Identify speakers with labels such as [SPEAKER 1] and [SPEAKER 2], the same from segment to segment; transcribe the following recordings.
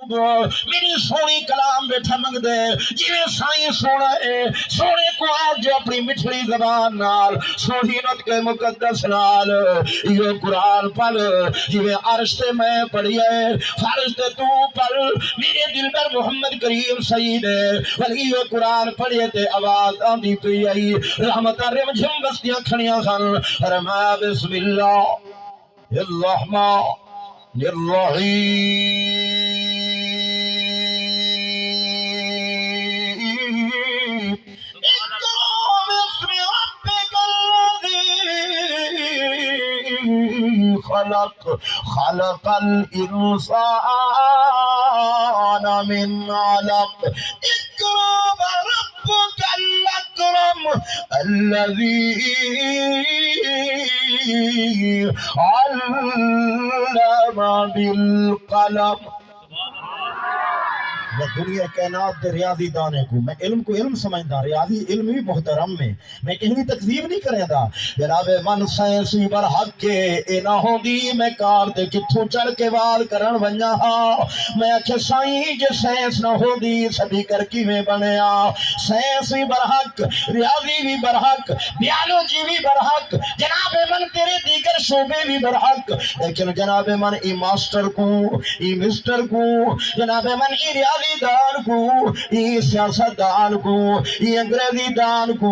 [SPEAKER 1] میری سونی کلام بیٹھا منگ دے جویں سائیں سونا ہے سونے کو آج جو اپنی مٹھڑی زبان نال سونی نطق مقدس نال یہ قرآن پڑھ جویں عرش تے میں پڑھیے فرش تے تو پڑھ میرے دل پر محمد کریم سید ولی یہ قرآن پڑھیے تے آواز آندی پئی آئی رحمت رم جھم بستیاں کھڑیاں خان فرما بسم اللہ الرحمن الرحیم خلق خلق الانسان من علق اقرأ ربك الاکرم الذي علم بالقلم میں دنیا کائنات دے ریاضی دانے کو میں علم کو علم سمجھدا ریاضی علم بھی محترم میں کہیں بھی تکذیب نہیں کریں دا جناب من سائنسی بر حق کے اے نہ ہوندی میں کار تے کتھوں چڑھ کے وال کرن ونجا ہاں میں آکھے سائیں جے سائنس نہ ہوندی سبھی کر کیویں بنیا سائنس بھی بر حق ریاضی بھی بر حق بیالوجی بھی بر حق جناب من تیرے دیگر شعبے بھی بر حق لیکن جناب من ای ماسٹر کو ای مسٹر کو جناب من ای ریاضی دان کو ای سیاست دان کو ای انگریزی دان کو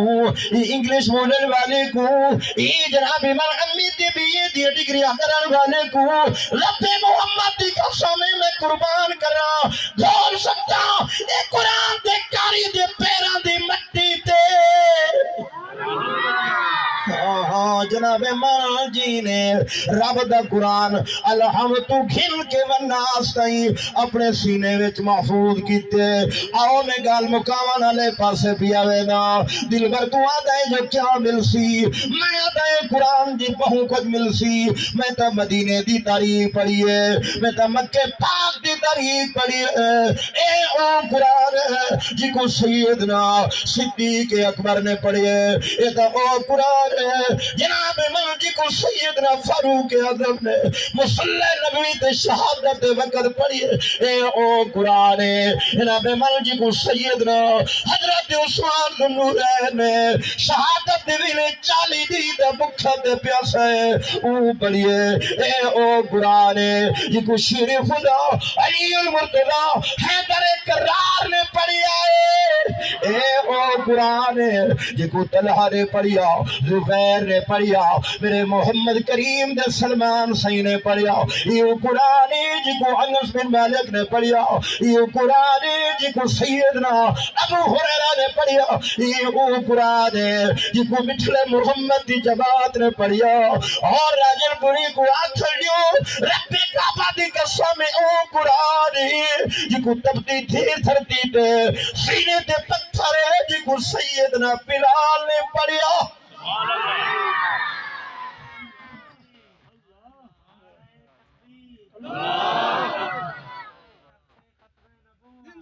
[SPEAKER 1] ای انگلیش بولن والے کو ای جناب من امی تی بی اے دی ڈگری کرن والے کو رب محمد دی قسم میں قربان کرا دھول سکتا اے قرآن دے کاری دے پیران دی مٹی تے جناب من جی نے رب دا قرآن الحمد تو کھل کے والناس تائیں اپنے سینے وچ محفوظ کیتے آؤ میں گال مقامان علیہ پاسے پیاوے نا دل بر تو آدھائے جو کیا مل سی میں آدھائے قرآن جی بہوں کچھ مل سی میں تا مدینے دی تاریخ پڑھیے میں تا مکہ پاک دی تاریخ پڑھیے اے او قرآن جی کو سیدنا صدیق اکبر نے پڑھیے اے تا او قرآن جناب من جی کو سیدنا فاروق اعظم نے مصلی نبوی تے شہادت وقت پڑھیے اے او قرآن جناب من جی کو سیدنا حضرت عثمان ذو النورین نے شہادت ویلے 40 دی دا بکھا تے پیاسا ہے او پڑھیے اے او قرآن جی کو شیر خدا علی المرتضی حیدر کرار نے پڑھیا اے او قرآن جی کو طلحہ نے پڑھیا زبیر نے پڑھیا میرے محمد کریم دے سلمان سی نے پڑھیا یہ قرآن جی کو انس بن مالک نے پڑھیا یہ قرآن جی کو سیدنا ابو ہریرہ نے پڑھیا یہ قرآن جی کو مٹھلے محمد دی جماعت نے پڑھیا اور راجر پوری کو آکھر دیو رب کعبہ دی قسم او قرآن جی کو تبتی دھیر دھرتی تے سینے تے پتھر جی کو سیدنا بلال نے پڑھیا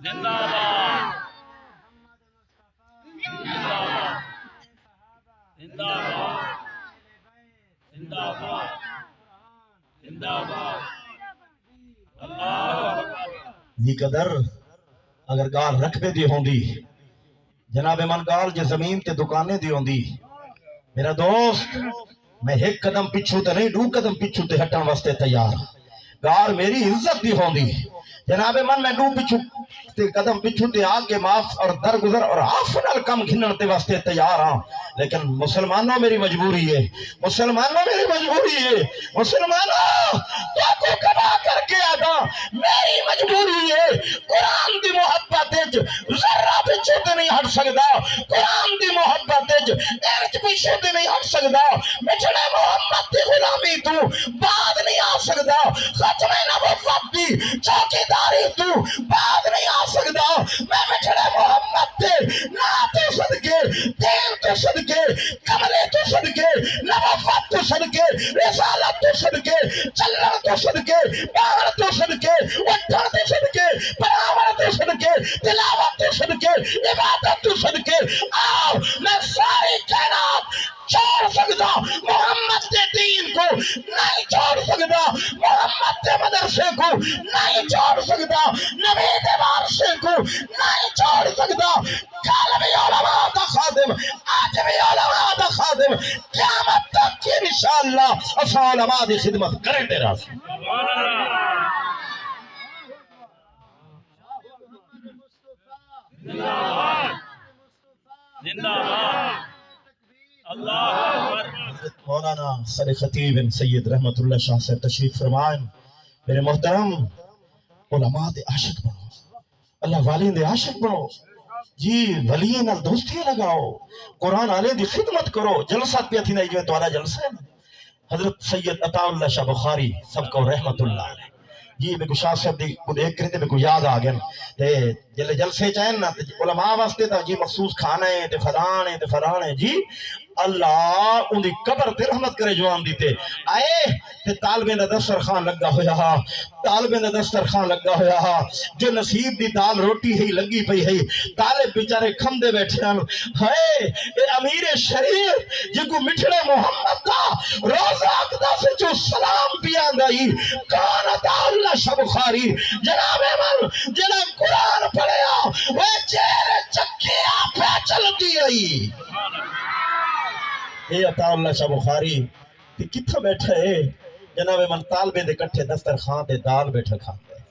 [SPEAKER 2] زندہ باد زندہ باد زندہ باد زندہ باد اللہ
[SPEAKER 1] دی قدر اگر گال رکھ دے دی ہوندی جناب من گال جے زمین تے دکانے دی ہوندی میرا دوست میں ایک قدم پچھو تے نہیں 2 قدم پچھو تے ہٹن واسطے تیار گار میری عزت دی ہوندی جناب من میں 2 پچھو تے قدم پچھو تے آگے معاف اور درگزر اور آفنال کم گھنن تے واسطے تیار ہاں لیکن مسلمانوں میری مجبوری ہے مسلمانوں میری مجبوری ہے مسلمانوں تو کو کبا کر کے آدھا میری مجبوری ہے قرآن دی محبت ذرہ پچھو تے نہیں ہٹ سکدا قرآن دی محبت ایرچ پچھو تے نہیں ہٹ سکدا مجھنے محمد دی غلامی تو بعد نہیں آ سکدا ختم نبوت دی چوکیداری تو بعد نہیں آ سکدا میں مجھنے محمد دے ناتے صدقے دین تو صدقے کملے تو صدقے نبوت تو صدقے رسالت تو صدقے چلن تو صدقے باہر تو صدقے وٹھن تو صدقے پراور تو صدقے تلاوت تو صدقے عبادت تو صدقے آؤ میں ساری کائنات چھوڑ سکتا محمد کے دین کو نہیں چھوڑ سکتا محمد کے مدرسے کو نہیں چھوڑ سکتا نہیں چھوڑ سکتا. کل بھی علماء دا خادم, آج بھی علماء دا خادم, قیامت تک انشاءاللہ اساں علماء دی خدمت کریں دے رہا.
[SPEAKER 2] زندہ باد زندہ باد اللہ اکبر.
[SPEAKER 1] مولانا سر خطیب سید رحمت اللہ شاہ صاحب تشریف فرمائیں. میرے محترم علماء دے عاشق بنو, اللہ والین دے عاشق بنو جی, ولیین نال دوستی لگاؤ, قرآن والے دی خدمت کرو. جلسات پہ تھی نہیں جو تمہارا جلسہ ہے. حضرت سید عطا اللہ شاہ بخاری سب کو رحمت اللہ علیہ جی, میں کو شاہ صاحب دی کو دیکھ کرتے میں کو یاد آ گیا تے جلے جلسے چاہیں نا علماء واسطے تا جی مخصوص کھانا ہے تے فلانے تے فلانے جی. اللہ ان دی قبر تے رحمت کرے جوان دیتے آئے تے طالبین دا دسترخوان لگا ہویا, طالبین دا دسترخوان لگا ہویا, جو نصیب دی دال روٹی ہی لگی پئی ہے, طالب بیچارے کھمدے بیٹھے ہیں. ہائے اے امیر شریف جن کو مٹھڑے محمد دا روزہ اقدا سے جو سلام پیا گئی کان عطا اللہ شاہ بخاری جناب من جناب قرآن پڑھیا وہ چہرے چکیا پہ چل دی رہی. اے عطا اللہ شاہ بخاری کتھا بیٹھا ہے جناب من طالبے دے کٹھے دسترخوان دے دال بیٹھا کھاندا ہے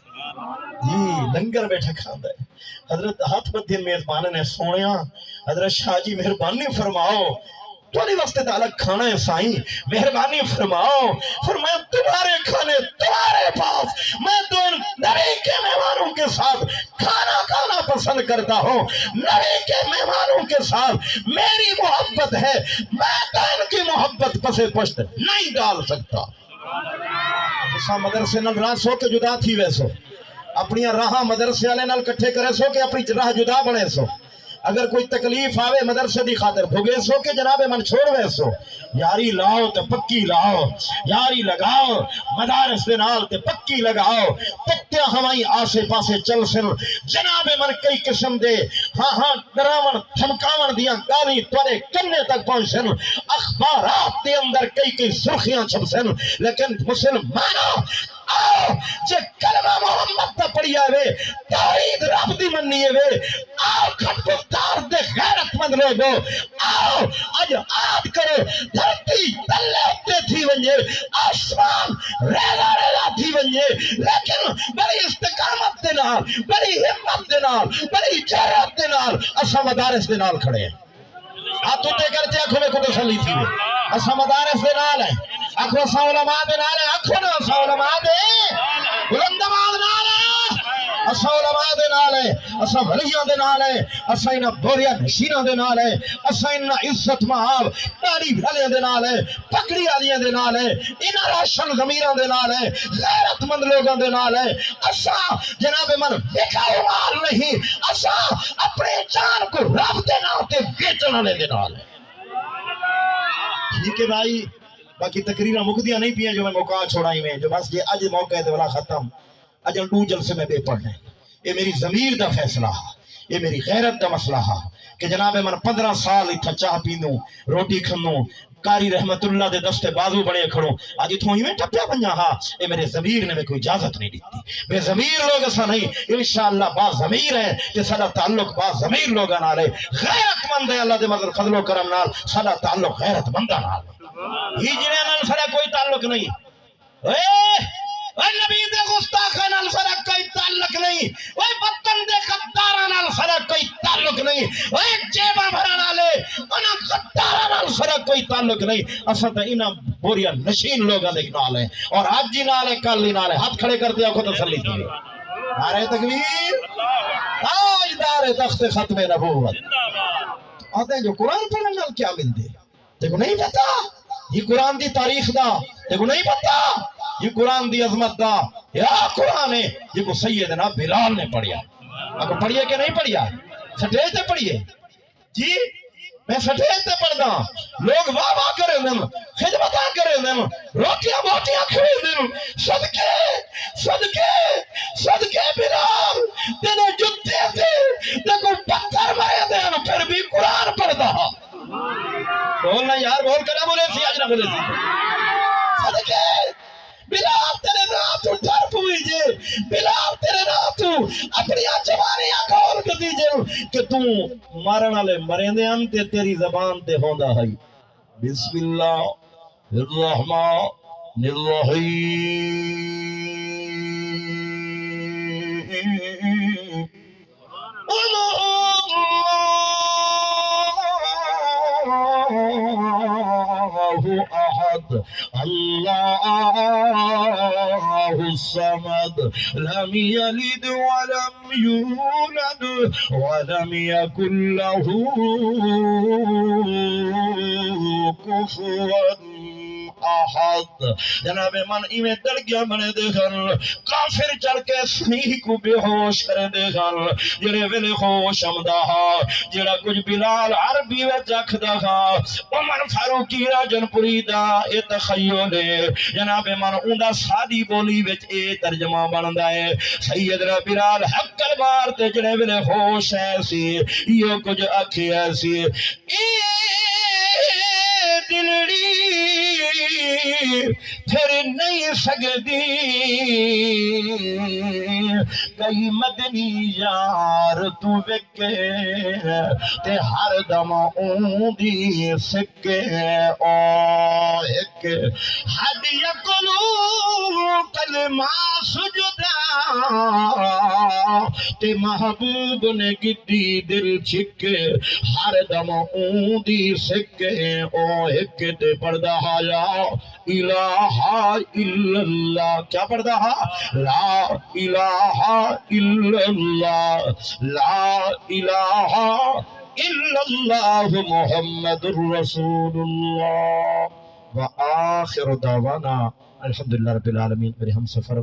[SPEAKER 1] جی, لنگر بیٹھا کھاندا ہے. حضرت ہاتھ بدھے میزبان نے سونیا حضرت شاہ جی مہربانی فرماؤ تمہاری واسطے تعالیٰ کھانا ہے سائیں, مہربانی فرماؤ. فرمایا تمہارے کھانے تمہارے پاس, میں تو ان نبی کے مہمانوں کے ساتھ کھانا کھانا پسند کرتا ہوں. نبی کے مہمانوں کے ساتھ میری محبت ہے, میں تو ان کی محبت پسے پشت نہیں ڈال سکتا. اسا مدرسے نال راہ سو کے جدا تھی ویسو, اپنی راہ مدرسے والے نال کٹھے کرے سو کہ اپنی راہ جدا بنے سو. اگر کوئی تکلیف آوے مدرسے دی خاطر بھگے سو کہ جناب من چھوڑ وے سو. یاری لاؤ تے پکی لاؤ, یاری لگاؤ مدارس دے نال تے پکی لگاؤ. پتیاں ہمائی آسے پاسے چل سن جناب من کئی قسم دے ہاں ڈراون دھمکاون دیاں گالی تورے کنے تک پہنچن, اخبارات دے اندر کئی سرخیاں چھپ سن, لیکن مسلمانوں آؤ جے کلمہ محمد تا پڑھیا وے, توحید رب دی مننی وے, آؤ کھٹ گفتار دے غیرت مند لوگو, آؤ اج آد کرو دھرتی تلے اتے تھی ونجے, آسمان ریلا ریلا تھی ونجے, لیکن بڑی استقامت دے نال, بڑی ہمت دے نال, بڑی جرات دے نال اسا مدارس دے نال کھڑے ہیں. ہاتھ اٹھے کرتے آنکھوں میں کو تسلی تھی وے, اسا مدارس دے نال ہیں, آنکھوں اسا علماء دے نال ہیں, آنکھوں نے اسا علماء دے بلند آواز نال ہیں, اسا علماء دے نال ہیں, اسا ولیاں دے نال ہیں, اسا انہاں بوریا نشیناں دے نال ہیں, اسا انہاں عزت مآب داڑھی بھلیاں دے نال ہیں, پکڑی والیاں دے نال ہیں, انہاں راشن ضمیراں دے نال ہیں, غیرت مند لوگاں دے نال ہیں. اسا جناب من بکاؤ مال نہیں, اسا اپنے جان کو رب دے نال تے بیچن والے دے نال ہیں. ٹھیک ہے بھائی, باقی تقریرہ مکدیاں نہیں پیا جو میں موقع چھوڑائی میں, جو بس یہ اج موقع ہے دولا ختم, اج دو جلسے میں بے پڑھنے. یہ میری ضمیر دا فیصلہ ہے, یہ میری غیرت دا مسئلہ ہے کہ جناب من 15 سال اتھا چاہ پینوں روٹی کھنوں, کاری رحمت اللہ دے دستے بازو بڑے کھڑوں, آج اتھوں ہی میں ٹپیا بنیا ہاں. یہ میرے ضمیر نے میں کوئی اجازت نہیں دیتی, بے ضمیر لوگ ایسا نہیں, انشاءاللہ با ضمیر ہے کہ سدا تعلق با ضمیر لوگاں نال ہے, غیرت مند ہے اللہ دے مگر فضل و کرم نال, سدا تعلق غیرت منداں نال ہے, ہجرے نال سدا کوئی تعلق نہیں. نبی دے گستاخاں نال سدا کوئی تعلق نہیں, وطن دے غداراں نال سدا کوئی تعلق نہیں, جیباں بھرن والے انہاں غداراں نال سدا کوئی تعلق نہیں. اساں تے انہاں بوریا نشین لوگاں دے نال ہے, اور آج جی نال ہے کل ہی نال ہے. ہاتھ کھڑے کرتے آکھو تسلی دی, نعرہ تکبیر, تاجدار تخت ختم نبوت. آتے ہیں جو قرآن پڑھنے نال کیا ملتے, دیکھو نہیں پتا یہ قرآن دی تاریخ دا, دیکھو نہیں پتا یہ قرآن دی عظمت دا, یا قرآن ہے یہ کو سیدنا بلال نے پڑھیا. اگر پڑھیے کہ نہیں پڑھیا, سٹیج تے پڑھیے جی, میں سٹیج تے پڑھدا, لوگ واہ واہ کرے دن, خدمتاں کرے دن, روٹیاں بوٹیاں کھوئے دن, صدقے صدقے صدقے بلال تینے جتے تھے دیکھو پتھر مرے دن, پھر بھی قرآن پڑھدا. بولنا یار, بول کر بولے سی, آج نہ بولے سی. صدقے بلال تیرے ناتو ڈر پوئی جے, بلال تیرے ناتو اپنی جوانیاں کھول کے دیجل کہ تو مارن والے مرندے ہن تے تیری زبان تے ہوندا ہے بسم اللہ الرحمن الرحیم اللہ احد اللہ الصمد لم يلد ولم يولد ولم يكن له كفوا احد جناب من ایویں دل گیا منے دیکھن کافر چل کے صحیح کو بے ہوش کرے دیکھن جڑے ویلے ہوش آمدا ہا جڑا کچھ بلال عربی وچ آکھدا ہا عمر فاروقی راجن پوری دا اے تخیل ہے جناب من اوندا سادی بولی وچ اے ترجمہ بندا ہے سیدنا بلال حق البار تے جڑے ویلے ہوش ہے سی یہ کچھ آکھیا سی اے دلڑی پھر نہیں سکتی کئی مدنی یار تو وکے تے ہر دم اوندی سکے او ایک ہدی کلو کلمہ سجدہ تے محبوب نے گدی دل چھکے ہر دم اوندی سکے او ایک تے پردہ لا الہ الا اللہ کیا پڑھتا ہے لا الہ الا اللہ لا الہ الا اللہ محمد رسول اللہ وآخر دعوانا الحمدللہ رب العالمین میرے ہم سفر